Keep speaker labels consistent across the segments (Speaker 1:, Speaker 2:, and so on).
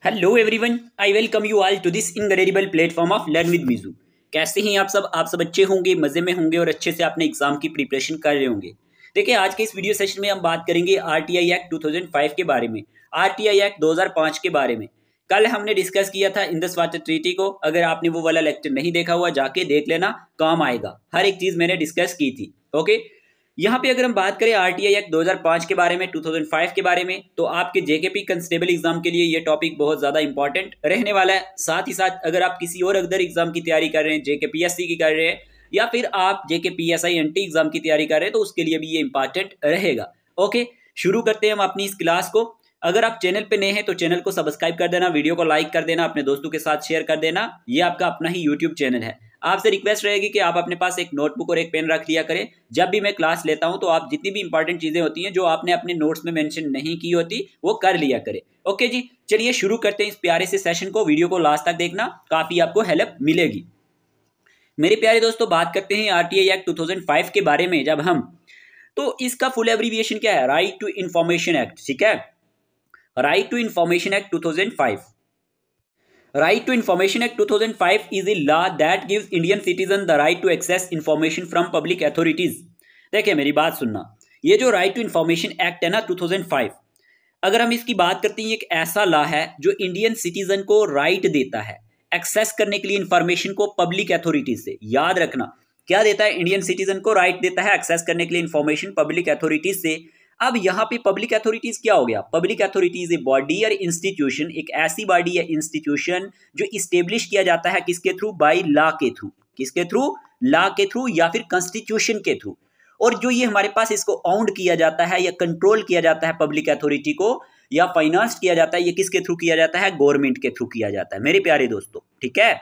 Speaker 1: Hello everyone, I welcome you all to this incredible platform of learn with मिजू। कैसे हैं आप सब अच्छे होंगे, मज़े में होंगे और अच्छे से अपने एग्जाम की प्रिपरेशन कर रहे होंगे। देखिए, आज के इस वीडियो सेशन में हम बात करेंगे आरटीआई एक्ट 2005 के बारे में, आरटीआई एक्ट 2005 के बारे में। कल हमने डिस्कस किया था इंडस वाटर ट्रीटी को। अगर आपने वो वाला लेक्चर नहीं देखा हुआ, जाके देख लेना, काम आएगा। हर एक चीज़ मैंने डिस्कस की थी। ओके, यहाँ पे अगर हम बात करें आरटीआई एक्ट 2005 के बारे में, 2005 के बारे में, तो आपके जेकेपी कंस्टेबल एग्जाम के लिए ये टॉपिक बहुत ज़्यादा इंपॉर्टेंट रहने वाला है। साथ ही साथ अगर आप किसी और अदर एग्जाम की तैयारी कर रहे हैं, जेकेपीएससी की कर रहे हैं, या फिर आप जेकेपीएसआई एनटी एग्जाम की तैयारी कर रहे हैं, तो उसके लिए भी ये इंपॉर्टेंट रहेगा। ओके, शुरू करते हैं हम अपनी इस क्लास को। अगर आप चैनल पे नए हैं तो चैनल को सब्सक्राइब कर देना, वीडियो को लाइक कर देना, अपने दोस्तों के साथ शेयर कर देना। ये आपका अपना ही यूट्यूब चैनल है। आपसे रिक्वेस्ट रहेगी कि आप अपने पास एक नोटबुक और एक पेन रख लिया करें। जब भी मैं क्लास लेता हूं तो आप जितनी भी इंपॉर्टेंट चीजें होती हैं जो आपने अपने नोट्स में मेंशन नहीं की होती, वो कर लिया करें। ओके जी, चलिए शुरू करते हैं इस प्यारे से सेशन को। वीडियो को लास्ट तक देखना, काफी आपको हेल्प मिलेगी। मेरे प्यारे दोस्तों, बात करते हैं आरटीआई एक्ट 2005 के बारे में। जब हम तो इसका फुल एब्रीविएशन क्या है? Right to information act. ठीक है, right to information act 2005। Right to Information Act 2005 is a law that gives Indian citizen the right to access information from public authorities. देखिए, मेरी बात सुनना। ये जो राइट टू इंफॉर्मेशन एक्ट है ना 2005, अगर हम इसकी बात करते हैं, एक ऐसा लॉ है जो इंडियन सिटीजन को राइट देता है एक्सेस करने के लिए इंफॉर्मेशन को पब्लिक अथॉरिटीज से। याद रखना, क्या देता है? इंडियन सिटीजन को राइट देता है एक्सेस करने के लिए इंफॉर्मेशन पब्लिक अथॉरिटीज से। अब यहाँ पे पब्लिक अथॉरिटीज क्या हो गया? पब्लिक अथॉरिटीज ए बॉडी और इंस्टीट्यूशन, एक ऐसी बॉडी या इंस्टीट्यूशन जो इस्टेब्लिश किया जाता है किसके थ्रू? बाय लॉ के थ्रू। किसके थ्रू? लॉ के थ्रू या फिर कॉन्स्टिट्यूशन के थ्रू। और जो ये हमारे पास इसको ऑन्ड किया जाता है या कंट्रोल किया जाता है पब्लिक अथॉरिटी को, या फाइनेंस किया जाता है, ये किसके थ्रू किया जाता है? गवर्नमेंट के थ्रू किया जाता है मेरे प्यारे दोस्तों। ठीक है,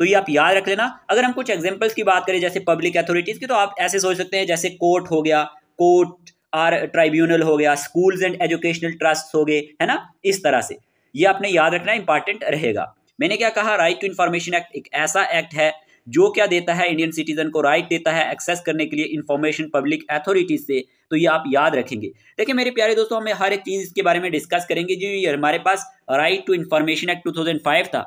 Speaker 1: तो ये आप याद रख लेना। अगर हम कुछ एग्जांपल्स की बात करें जैसे पब्लिक अथॉरिटीज की, तो आप ऐसे सोच सकते हैं जैसे कोर्ट हो गया, कोर्ट और ट्राइब्यूनल हो गया, स्कूल्स एंड एजुकेशनल ट्रस्ट हो गए, है ना? इस तरह से ये आपने याद रखना, इंपॉर्टेंट रहेगा। मैंने क्या कहा? राइट टू इंफॉर्मेशन एक्ट एक ऐसा एक्ट है जो क्या देता है? इंडियन सिटीजन को राइट देता है एक्सेस करने के लिए इंफॉर्मेशन पब्लिक अथॉरिटीज से। तो ये आप याद रखेंगे। देखिए मेरे प्यारे दोस्तों, हमें हर एक चीज इसके बारे में डिस्कस करेंगे। जो ये हमारे पास राइट टू इंफॉर्मेशन एक्ट 2005 था,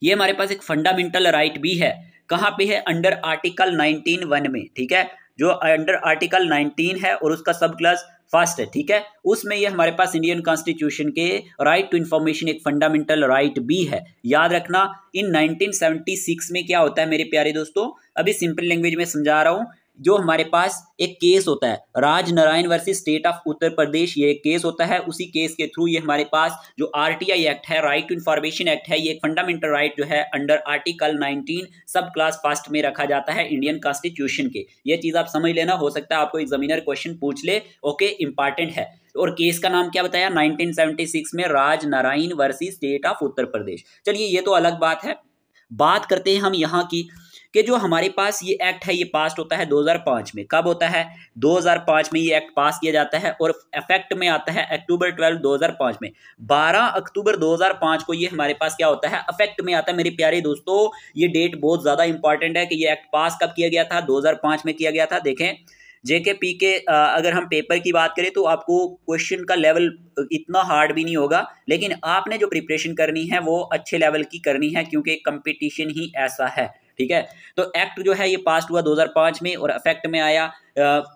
Speaker 1: ये हमारे पास एक फंडामेंटल राइट भी है। कहाँ पे है? अंडर आर्टिकल 19(1) में। ठीक है, जो अंडर आर्टिकल 19 है और उसका सब क्लास फर्स्ट है। ठीक है, उसमें ये हमारे पास इंडियन कॉन्स्टिट्यूशन के राइट टू इंफॉर्मेशन एक फंडामेंटल राइट भी है। याद रखना, इन 1976 में क्या होता है मेरे प्यारे दोस्तों? अभी सिंपल लैंग्वेज में समझा रहा हूँ। जो हमारे पास एक केस होता है Raj Narayan versus state of Uttar Pradesh, ये एक केस होता है। उसी केस के थ्रू ये हमारे पास जो आरटीआई एक्ट है, राइट टू इंफॉर्मेशन एक्ट है, ये एक फंडामेंटल राइट जो है अंडर आर्टिकल 19 सब क्लास फर्स्ट में रखा जाता है इंडियन कॉन्स्टिट्यूशन के। ये चीज आप समझ लेना, हो सकता है आपको एग्जामिनर क्वेश्चन पूछ ले। ओके, इंपॉर्टेंट है। और केस का नाम क्या बताया? 1976 में Raj Narayan versus state of Uttar Pradesh. चलिए, ये तो अलग बात है। बात करते हैं हम यहाँ की कि जो हमारे पास ये एक्ट है, ये पास होता है 2005 में। कब होता है? 2005 में ये एक्ट पास किया जाता है और इफेक्ट में आता है अक्टूबर 12, 2005 में। 12 अक्टूबर 2005 को ये हमारे पास क्या होता है? इफेक्ट में आता है। मेरे प्यारे दोस्तों, ये डेट बहुत ज्यादा इंपॉर्टेंट है कि ये एक्ट पास कब किया गया था? 2005 में किया गया था। देखें, जेकेपी के अगर हम पेपर की बात करें तो आपको क्वेश्चन का लेवल इतना हार्ड भी नहीं होगा, लेकिन आपने जो प्रिपरेशन करनी है वो अच्छे लेवल की करनी है, क्योंकि कंपटीशन ही ऐसा है। ठीक है, तो एक्ट जो है ये पास हुआ 2005 में और इफेक्ट में आया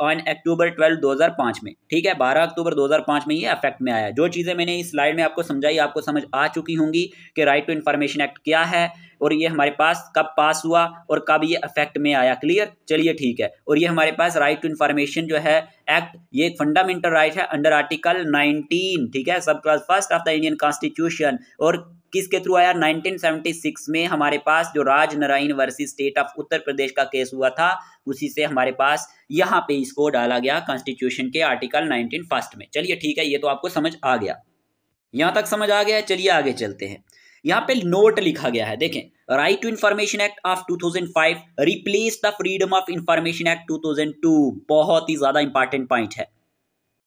Speaker 1: ऑन अक्टूबर 12, 2005 में। ठीक है, 12 अक्टूबर 2005 में ये इफेक्ट में आया। जो चीज़ें मैंने इस स्लाइड में आपको समझाई, आपको समझ आ चुकी होंगी कि राइट टू इंफॉर्मेशन एक्ट क्या है और ये हमारे पास कब पास हुआ और कब ये इफेक्ट में आया। क्लियर? चलिए ठीक है। और ये हमारे पास राइट टू इंफॉर्मेशन जो है एक्ट, ये एक फंडामेंटल राइट है अंडर आर्टिकल 19। ठीक है, सब class first of the Indian constitution. और किसके थ्रू आया? 1976 में हमारे पास जो Raj Narayan versus state of Uttar Pradesh का केस हुआ था, उसी से हमारे पास यहाँ पे इसको डाला गया कॉन्स्टिट्यूशन के आर्टिकल 19 फर्स्ट में। चलिए ठीक है, ये तो आपको समझ आ गया। यहाँ तक समझ आ गया है। चलिए आगे चलते हैं। यहाँ पे नोट लिखा गया है, देखें, right to information act of 2005 replace the freedom of information act 2002। बहुत ही ज्यादा इंपॉर्टेंट पॉइंट है।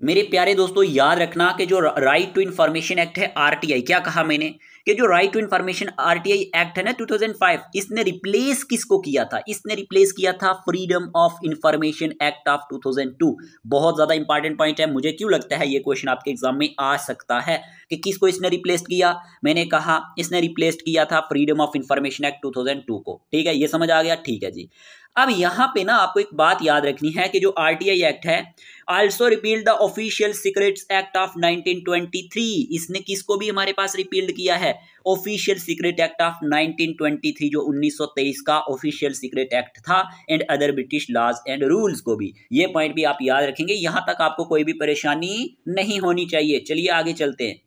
Speaker 1: मेरे प्यारे दोस्तों, याद रखना कि जो राइट टू इंफॉर्मेशन एक्ट है, आरटीआई, क्या कहा मैंने कि जो right to information RTI act है ना 2005, इसने रिप्लेस किसको किया था? इसने रिप्लेस किया था freedom of information act of 2002। बहुत ज्यादा इंपॉर्टेंट पॉइंट है। मुझे क्यों लगता है ये क्वेश्चन आपके एग्जाम में आ सकता है कि किसको इसने रिप्लेस किया। मैंने कहा इसने रिप्लेस किया था फ्रीडम ऑफ इंफॉर्मेशन एक्ट 2002 को। ठीक है, ये समझ आ गया? ठीक है जी। अब यहां पे ना आपको एक बात याद रखनी है कि जो आरटीआई एक्ट है also repealed the official secrets act of 1923। इसने किसको भी हमारे पास रिपील्ड किया है? ऑफिशियल सीक्रेट एक्ट ऑफ 1923, जो 1923 का ऑफिशियल सीक्रेट एक्ट था, and other British laws and rules को भी। ये पॉइंट भी आप याद रखेंगे। यहां तक आपको कोई भी परेशानी नहीं होनी चाहिए। चलिए आगे चलते हैं।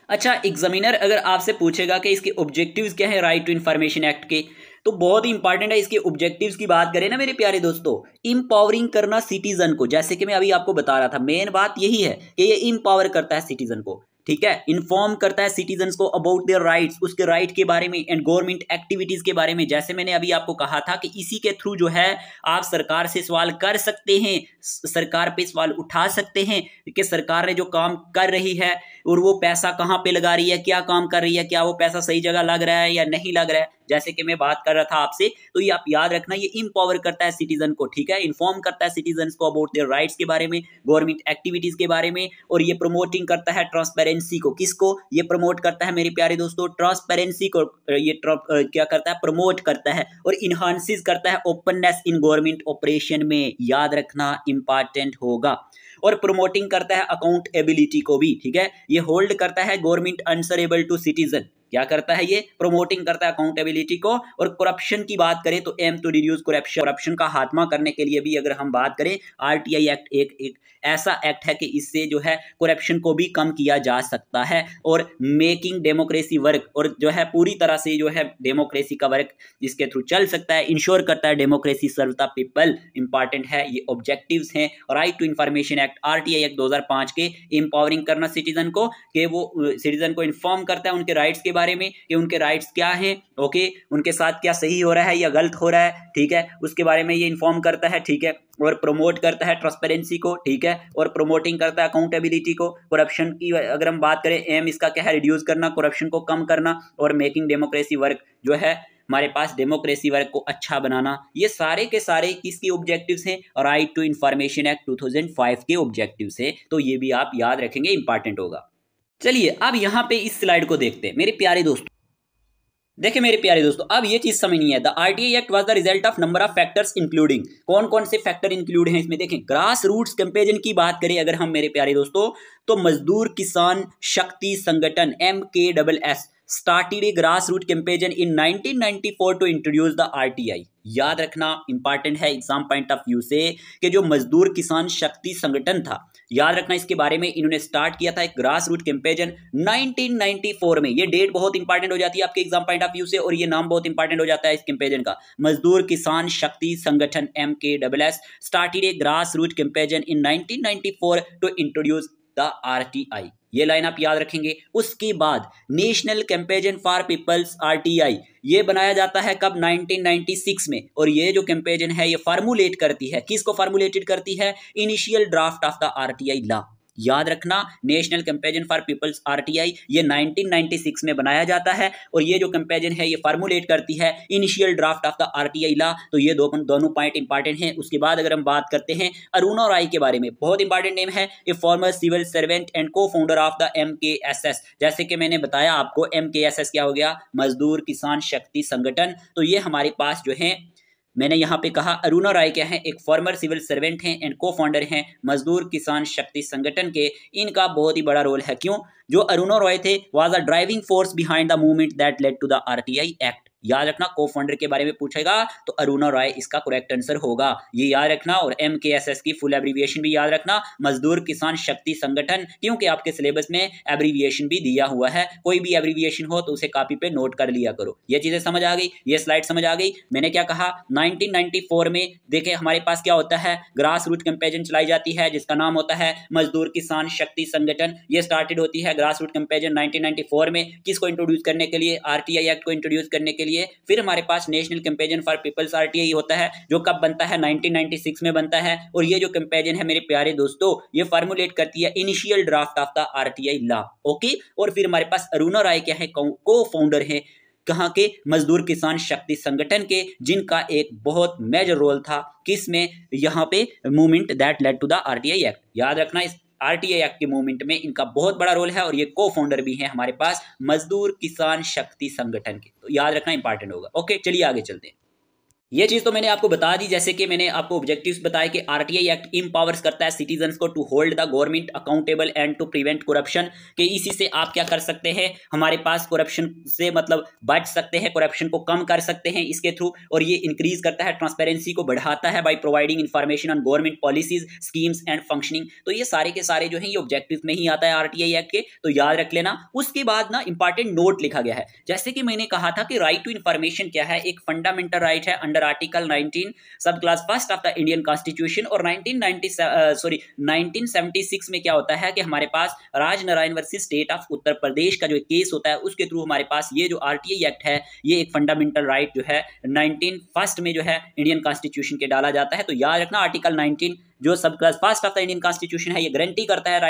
Speaker 1: अच्छा, एग्जामिनर अगर आपसे पूछेगा कि इसके ऑब्जेक्टिव्स क्या है राइट टू इंफॉर्मेशन एक्ट के, तो बहुत ही इंपॉर्टेंट है। इसके ऑब्जेक्टिव्स की बात करें ना मेरे प्यारे दोस्तों, इंपावरिंग करना सिटीजन को। जैसे कि मैं अभी आपको बता रहा था, मेन बात यही है कि ये इंपावर करता है सिटीजन को। ठीक है, इन्फॉर्म करता है सिटीजन्स को अबाउट देयर राइट्स, उसके राइट के बारे में, एंड गवर्नमेंट एक्टिविटीज के बारे में। जैसे मैंने अभी आपको कहा था कि इसी के थ्रू जो है आप सरकार से सवाल कर सकते हैं, सरकार पे सवाल उठा सकते हैं कि सरकार ने जो काम कर रही है और वो पैसा कहाँ पे लगा रही है, क्या काम कर रही है, क्या वो पैसा सही जगह लग रहा है या नहीं लग रहा है। जैसे कि मैं बात कर रहा था आपसे, तो ये आप याद रखना, ये इंपावर करता है सिटीजन को। ठीक है, इन्फॉर्म करता है सिटीजन को अबाउट देयर राइट्स के बारे में, गवर्नमेंट एक्टिविटीज के बारे में, और ये प्रमोटिंग करता है ट्रांसपेरेंसी को। किसको ये प्रमोट करता है मेरे प्यारे दोस्तों? ट्रांसपेरेंसी को। ये क्या करता है? प्रमोट करता है और इनहांसिस करता है ओपननेस इन गवर्नमेंट ऑपरेशन में। याद रखना, इंपॉर्टेंट होगा। और प्रमोटिंग करता है अकाउंटेबिलिटी को भी। ठीक है, ये होल्ड करता है गवर्नमेंट आंसरेबल टू सिटीजन। क्या करता है ये? प्रमोटिंग करता है अकाउंटेबिलिटी को। और करप्शन की बात करें तो aim to reduce corruption, corruption का खात्मा करने के लिए भी अगर हम बात करें, आरटीआई एक्ट एक ऐसा एक्ट है कि इससे जो है करप्शन को भी कम किया जा सकता है। और मेकिंग डेमोक्रेसी वर्क, और जो है पूरी तरह से जो है डेमोक्रेसी का वर्क इसके थ्रू चल सकता है। इंश्योर करता है democracy serve the people. Important है, ये ऑब्जेक्टिव्स हैं right to information act, RTI act 2005 के। इंपावरिंग करना सिटीजन को, कि वो सिटीजन को इन्फॉर्म करता है उनके राइट्स के बारे में कि उनके राइट्स क्या हैं, ओके, उनके साथ क्या सही हो रहा है या गलत हो रहा है। ठीक है, उसके बारे में ये इन्फॉर्म करता है। ठीक है, और प्रमोट करता है ट्रांसपेरेंसी को। ठीक है, और प्रमोटिंग करता है अकाउंटेबिलिटी को। करप्शन की अगर हम बात करें, एम इसका क्या है? रिड्यूस करना, करप्शन को कम करना, और मेकिंग डेमोक्रेसी वर्क, जो है हमारे पास डेमोक्रेसी वर्क को अच्छा बनाना। ये सारे के सारे किसके ऑब्जेक्टिव्स हैं? राइट टू इंफॉर्मेशन एक्ट 2005 के ऑब्जेक्टिव्स हैं। तो ये भी आप याद रखेंगे, इंपॉर्टेंट होगा। चलिए अब यहां पे इस स्लाइड को देखते हैं मेरे प्यारे दोस्तों। देखिए मेरे प्यारे दोस्तों, अब ये चीज समझनी है। The RTI act was the result of number of factors including. कौन कौन से फैक्टर इंक्लूड हैं इसमें? देखें, ग्रास रूट्स कैंपेन की बात करें अगर हम मेरे प्यारे दोस्तों, तो मजदूर किसान शक्ति संगठन MKSS started a grassroots campaign in 1994 to introduce the RTI। याद रखना, इंपॉर्टेंट है एग्जाम पॉइंट ऑफ व्यू से, कि जो मजदूर किसान शक्ति संगठन था, याद रखना इसके बारे में, इन्होंने स्टार्ट किया था एक ग्रास रूट कैंपेन 1994 में। ये डेट बहुत इंपॉर्टेंट हो जाती है आपके एग्जाम पॉइंट ऑफ व्यू से, और ये नाम बहुत इंपॉर्टेंट हो जाता है इस कैंपेन का। मजदूर किसान शक्ति संगठन MKSS started a grass root campaign in 1994 to introduce the RTI। ये लाइन आप याद रखेंगे। उसके बाद national campaign for people's RTI ये बनाया जाता है कब? 1996 में। और ये जो कैंपेन है ये फार्मुलेट करती है, किसको फार्मुलेटेड करती है? Initial draft of the RTI law. याद रखना, national campaign for people's RTI ये 1996 में बनाया जाता है, और ये जो कैंपेन है ये फार्मुलेट करती है initial draft of the RTI law. तो ये दोनों पॉइंट इंपॉर्टेंट हैं। उसके बाद अगर हम बात करते हैं अरुणा राय के बारे में, बहुत इंपॉर्टेंट नेम है, a former civil servant and cofounder of the MKSS। जैसे कि मैंने बताया आपको, MKSS क्या हो गया? मजदूर किसान शक्ति संगठन। तो ये हमारे पास जो है, मैंने यहाँ पे कहा अरुणा राय क्या है? एक फॉर्मर सिविल सर्वेंट हैं एंड को फाउंडर हैं मजदूर किसान शक्ति संगठन के। इनका बहुत ही बड़ा रोल है। क्यों? जो अरुणा रॉय थे was a driving force behind the movement that led to the RTI act. याद रखना, को फाउंडर के बारे में पूछेगा तो अरुणा रॉय इसका करेक्ट आंसर होगा, ये याद रखना। और MKSS की फुल एब्रीविएशन भी याद रखना, मजदूर किसान शक्ति संगठन, क्योंकि आपके सिलेबस में एब्रीविएशन भी दिया हुआ है। कोई भी एब्रीविएशन हो तो उसे कॉपी पे नोट कर लिया करो। ये चीजें समझ आ गई, ये स्लाइड समझ आ गई। मैंने क्या कहा? 1994 में देखे हमारे पास क्या होता है? ग्रास रूट कैंपेन चलाई जाती है जिसका नाम होता है मजदूर किसान शक्ति संगठन। ये स्टार्टेड होती है ग्रास रूट कैंपेन 1994 में। किसको इंट्रोड्यूस करने के लिए? RTI एक्ट को इंट्रोड्यूस करने के लिए। चलिए। फिर हमारे पास national comparison for people's RTI होता है, जो कब बनता है 1996 में बनता है। और ये जो कंपेरिजन है मेरे प्यारे दोस्तों, ये फॉर्मुलेट करती है initial draft of the RTI law. Okay, और फिर हमारे पास अरुणा राय क्या है, को फाउंडर है कहाँ के, मजदूर किसान शक्ति संगठन के, जिनका एक बहुत मेजर रोल था किसमें, यहाँ पे movement that led to the RTI act. याद रखना इस आरटीआई एक्ट के मूवमेंट में इनका बहुत बड़ा रोल है, और ये को फाउंडर भी है हमारे पास मजदूर किसान शक्ति संगठन के। तो याद रखना इंपॉर्टेंट होगा। ओके, चलिए आगे चलते हैं। ये चीज तो मैंने आपको बता दी, जैसे कि मैंने आपको ऑब्जेक्टिव्स बताए कि आरटीआई एक्ट इंपावर्स करता है सिटीजन्स को to hold the government accountable and to prevent corruption, कि इसी से आप क्या कर सकते हैं, हमारे पास करप्शन से मतलब बच सकते हैं, करप्शन को कम कर सकते हैं इसके थ्रू। और ये इंक्रीज करता है ट्रांसपेरेंसी को, बढ़ाता है by providing information on government policies, schemes and functioning. तो ये सारे के सारे जो है ये ऑब्जेक्टिव में ही आता है आरटीआई एक्ट के, तो याद रख लेना। उसके बाद ना इंपॉर्टेंट नोट लिखा गया है, जैसे कि मैंने कहा था कि राइट टू इन्फॉर्मेशन क्या है, एक फंडामेंटल राइट है अंडर आर्टिकल 19 सब class first of the Indian constitution. और 1976 में क्या होता है कि हमारे पास Rajnarayan versus state of Uttar Pradesh का जो केस होता है, उसके थ्रू हमारे पास ये जो आरटीआई एक्ट है, ये एक फंडामेंटल राइट जो है 19 में जो है इंडियन कॉन्स्टिट्यूशन के डाला जाता है। तो याद रखना आर्टिकल 19 जो sub class first of the Indian constitution है, ये गारंटी करता है the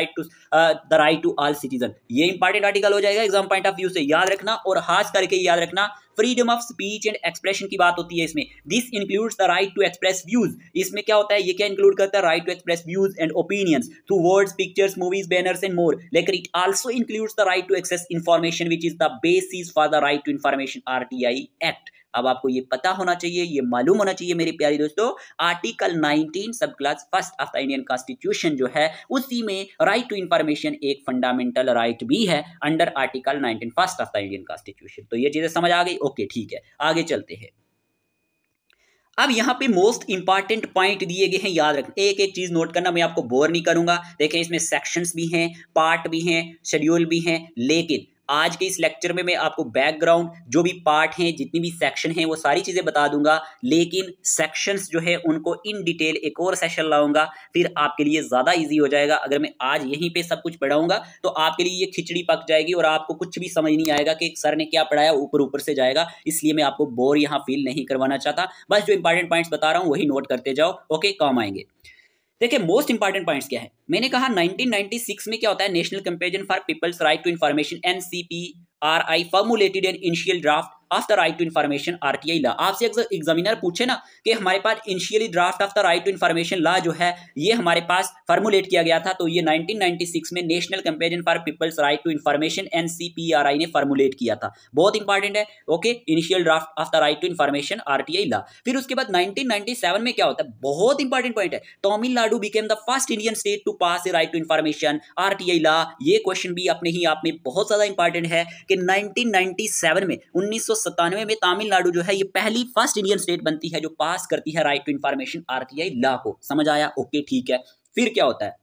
Speaker 1: right to all citizen. ये इंपॉर्टेंट आर्टिकल हो जाएगा एग्जाम पॉइंट ऑफ व्यू से, याद रखना। और खास करके याद रखना freedom of speech and expression की बात होती है इसमें। This includes the right to express views. इसमें क्या होता है, ये क्या इंक्लूड करता है, right to express views and opinions through words, pictures, movies, banners and more. लेकिन it also includes the right to access information which is the basis for the right to information RTI act. अब आपको ये पता होना चाहिए, ये मालूम होना चाहिए मेरे प्यारे दोस्तों, आर्टिकल 19 सब class first of the Indian constitution जो है, उसी में राइट टू इंफॉर्मेशन एक फंडामेंटल राइट भी है under article 19 first of the Indian constitution. तो ये चीजें समझ आ गई। ओके ठीक है, आगे चलते हैं। अब यहाँ पे मोस्ट इंपॉर्टेंट पॉइंट दिए गए हैं, याद रखना, एक एक चीज नोट करना, मैं आपको बोर नहीं करूंगा। देखें इसमें सेक्शंस भी हैं, पार्ट भी हैं, शेड्यूल भी हैं, लेकिन आज के इस लेक्चर में मैं आपको बैकग्राउंड जो भी पार्ट हैं, जितनी भी सेक्शन हैं, वो सारी चीजें बता दूंगा। लेकिन सेक्शंस जो है उनको इन डिटेल एक और सेशन लाऊंगा, फिर आपके लिए ज्यादा इजी हो जाएगा। अगर मैं आज यहीं पे सब कुछ पढ़ाऊंगा तो आपके लिए ये खिचड़ी पक जाएगी और आपको कुछ भी समझ नहीं आएगा कि सर ने क्या पढ़ाया, ऊपर ऊपर से जाएगा। इसलिए मैं आपको बोर यहाँ फील नहीं करवाना चाहता, बस जो इंपॉर्टेंट पॉइंट्स बता रहा हूँ वही नोट करते जाओ। ओके, काम आएंगे। देखिए मोस्ट इंपॉर्टेंट पॉइंट्स क्या है, मैंने कहा 1996 में क्या होता है, national comparison for people's right to information NCPRI formulated an initial draft of the right to information RTI law. आपसे एग्जामिनर पूछे ना कि हमारे पास initially draft of the right to information law जो है ये हमारे पास फॉर्मुलेट किया गया था, तो ये 1996 में national comparison for people's right to information NCPRI ने फॉर्मुलेट किया था। बहुत इंपॉर्टेंट है। Okay, initial draft of the right to information RTI law. फिर उसके बाद 1997 में क्या होता है, बहुत इंपॉर्टेंट पॉइंट है, Tamil Nadu became the first Indian state to pass a right to information RTI law. ये क्वेश्चन भी अपने ही आप में बहुत ज्यादा इंपॉर्टेंट है कि 1997 में 1997 में तमिलनाडु जो है ये पहली फर्स्ट इंडियन स्टेट बनती है जो पास करती है right to information RTI law को। समझ आया? ओके ठीक है। फिर क्या होता है,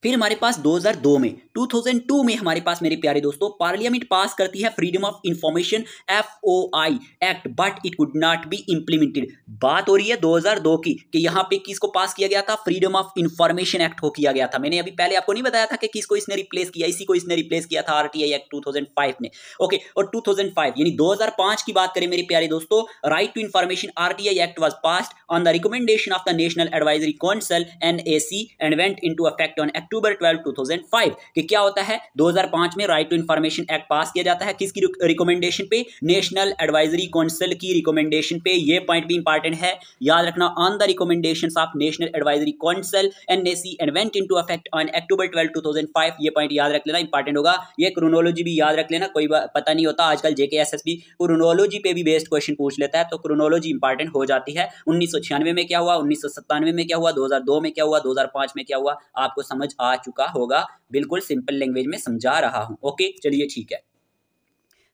Speaker 1: फिर हमारे पास 2002 में हमारे पास मेरे प्यारे दोस्तों पार्लियामेंट पास करती है freedom of information FOI act, but it could not be implemented. बात हो रही है 2002 की कि यहाँ पे किसको पास किया गया था, फ्रीडम ऑफ इंफॉर्मेशन एक्ट को किया गया था। मैंने अभी पहले आपको नहीं बताया था कि किसको इसने रिप्लेस किया, इसी को इसने रिप्लेस किया था आरटीआई एक्ट 2005 ने। ओके, और 2005 यानी 2005 की बात करें मेरे प्यारे दोस्तों, right to information RTI act was passed on the recommendation of the national advisory council NAC and went into effect on October 12, 2005। कि क्या होता है, 2005 में right to information act pass किया जाता है, किसकी रिकमेंडेशन पे, नेशनल एडवाइजरी काउंसिल की रिकमेंडेशन पे। ये पॉइंट भी इंपॉर्टेंट है, याद रखना, on the recommendations of national advisory council NAC and went into effect on October 12, 2005। ये पॉइंट याद रख लेना, इंपॉर्टेंट होगा। ये क्रोनोलॉजी भी याद रख लेना, कोई पता नहीं होता, आजकल JKSSB क्रोनोलॉजी पे भी बेस्ड क्वेश्चन पूछ लेता है, तो क्रोनोलॉजी इंपॉर्टेंट हो जाती है। 1996 में क्या हुआ, 1997 में क्या हुआ, 2002 में क्या हुआ, 2005 में क्या हुआ, आपको समझ आ चुका होगा। बिल्कुल सिंपल लैंग्वेज में समझा रहा हूं। ओके चलिए ठीक है।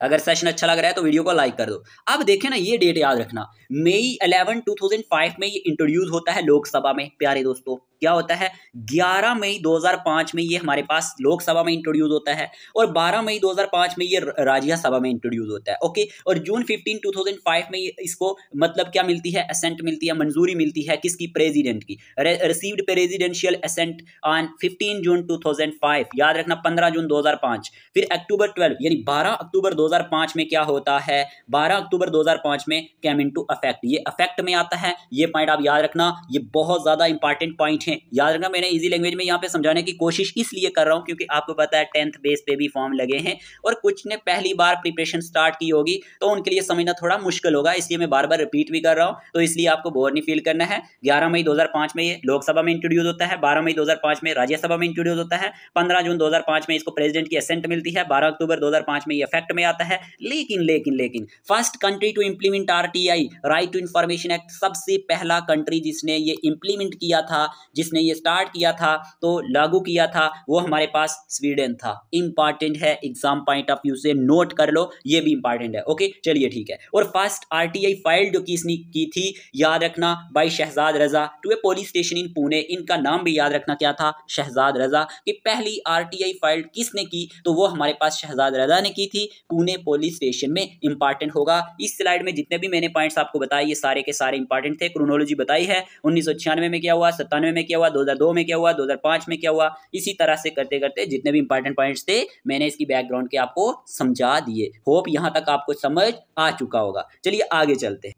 Speaker 1: अगर सेशन अच्छा लग रहा है तो वीडियो को लाइक कर दो। अब देखें ना, ये डेट याद रखना, मई 11, 2005 में ये इंट्रोड्यूस होता है लोकसभा में। प्यारे दोस्तों क्या होता है, 11 मई 2005 में ये हमारे पास लोकसभा में इंट्रोड्यूस होता है और 12 मई 2005 में ये राज्यसभा में इंट्रोड्यूस होता है। ओके, और जून 15 2005 में इसको मतलब क्या मिलती है, असेंट मिलती है, मंजूरी मिलती है किसकी, प्रेसिडेंट की। रिसीव्ड प्रेसिडेंशियल असेंट ऑन 15 जून 2005, याद रखना 15 जून 2005। फिर अक्टूबर 12 यानी 12 अक्टूबर 2005 में क्या होता है, 12 अक्टूबर 2005 में कैम इनटू अफेक्ट, ये अफेक्ट में आता है। ये पॉइंट आप याद रखना, ये बहुत ज्यादा इंपॉर्टेंट पॉइंट है, याद रखना। मैंने इजी लैंग्वेज में यहाँ पे समझाने की कोशिश इसलिए कर रहा हूँ क्योंकि आपको पता है 10th बेस पे भी फॉर्म लगे हैं और कुछ ने पहली बार प्रिपरेशन स्टार्ट की होगी तो उनके लिए समझना थोड़ा मुश्किल होगा, इसलिए मैं बार बार रिपीट भी कर रहा हूँ। तो इसलिए आपको बोर नहीं फील करना है। 11 मई 2005 में ये लोकसभा में इंट्रोड्यूस होता है, 12 मई 2005 में राज्यसभा में इंट्रोड्यूस होता है, 15 जून 2005 में इसको प्रेसिडेंट की असेंट मिलती है, 12 अक्टूबर 2005 में ये इफेक्ट में आता है। लेकिन first country to implement RTI, right to information act, सबसे पहला कंट्री जिसने ये इंप्लीमेंट किया था, जिसने ये स्टार्ट किया था तो लागू किया था, वो हमारे पास स्वीडन था। इंपॉर्टेंट है, एग्जाम पॉइंट ऑफ व्यू से नोट कर लो, ये भी इंपॉर्टेंट है। ओके चलिए ठीक है। और फर्स्ट आरटीआई फाइल जो किसने की थी, याद रखना, by Shahzad Raza to a police station in Pune. इनका नाम भी याद रखना क्या था, शहजाद रजा। कि पहली आरटीआई फाइल किसने की, तो वो हमारे पास शहजाद रजा ने की थी, पुणे पुलिस स्टेशन में। इंपॉर्टेंट होगा। इस स्लाइड में जितने भी मैंने पॉइंट्स आपको बताए ये सारे के सारे इंपॉर्टेंट थे। क्रोनोलॉजी बताई है, 1996 में क्या हुआ, 97 में क्या हुआ, 2002 में क्या हुआ, 2005 में क्या हुआ, इसी तरह से करते करते जितने भी इंपॉर्टेंट पॉइंट्स थे मैंने इसकी बैकग्राउंड के आपको समझा दिए। होप यहां तक आपको समझ आ चुका होगा। चलिए आगे चलते हैं।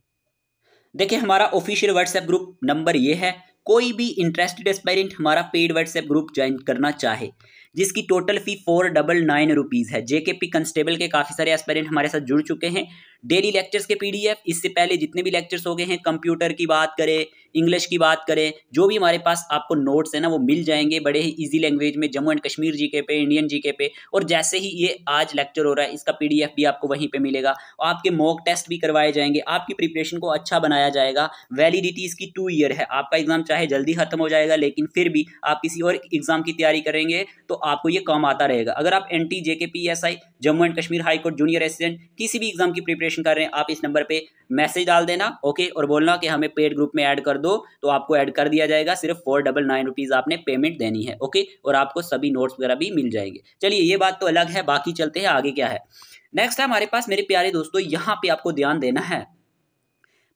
Speaker 1: देखिए हमारा ऑफिशियल व्हाट्सएप ग्रुप नंबर ये है, कोई भी इंटरेस्टेड एस्पायरेंट हमारा पेड व्हाट्सएप ग्रुप ज्वाइन करना चाहे, जिसकी टोटल फी 499 रुपीज़ है। जेकेपी कंस्टेबल के काफ़ी सारे एस्पायरेंट हमारे साथ जुड़ चुके हैं। डेली लेक्चर्स के पीडीएफ, इससे पहले जितने भी लेक्चर्स हो गए हैं, कंप्यूटर की बात करें, इंग्लिश की बात करें, जो भी हमारे पास आपको नोट्स है ना वो मिल जाएंगे बड़े ही इजी लैंग्वेज में, जम्मू एंड कश्मीर जीके पे, इंडियन जीके पे। और जैसे ही ये आज लेक्चर हो रहा है इसका पीडीएफ भी आपको वहीं पे मिलेगा। आपके मॉक टेस्ट भी करवाए जाएंगे, आपकी प्रिपरेशन को अच्छा बनाया जाएगा। वैलिडिटी इसकी 2 ईयर है। आपका एग्जाम चाहे जल्दी खत्म हो जाएगा लेकिन फिर भी आप किसी और एग्जाम की तैयारी करेंगे तो आपको ये काम आता रहेगा। अगर आप NT, JKPSI, Jammu and Kashmir high court, junior assistant किसी भी एग्जाम की प्रिपरेशन कर रहे हैं, आप इस नंबर पे मैसेज डाल देना। ओके, और बोलना कि हमें पेड ग्रुप में ऐड कर दो, तो आपको ऐड कर दिया जाएगा। सिर्फ 499 रुपीज़ आपने पेमेंट देनी है। ओके, और आपको सभी नोट्स वगैरह भी मिल जाएंगे। चलिए ये बात तो अलग है, बाकी चलते हैं आगे क्या है। नेक्स्ट है हमारे पास मेरे प्यारे दोस्तों, यहाँ पे आपको ध्यान देना है,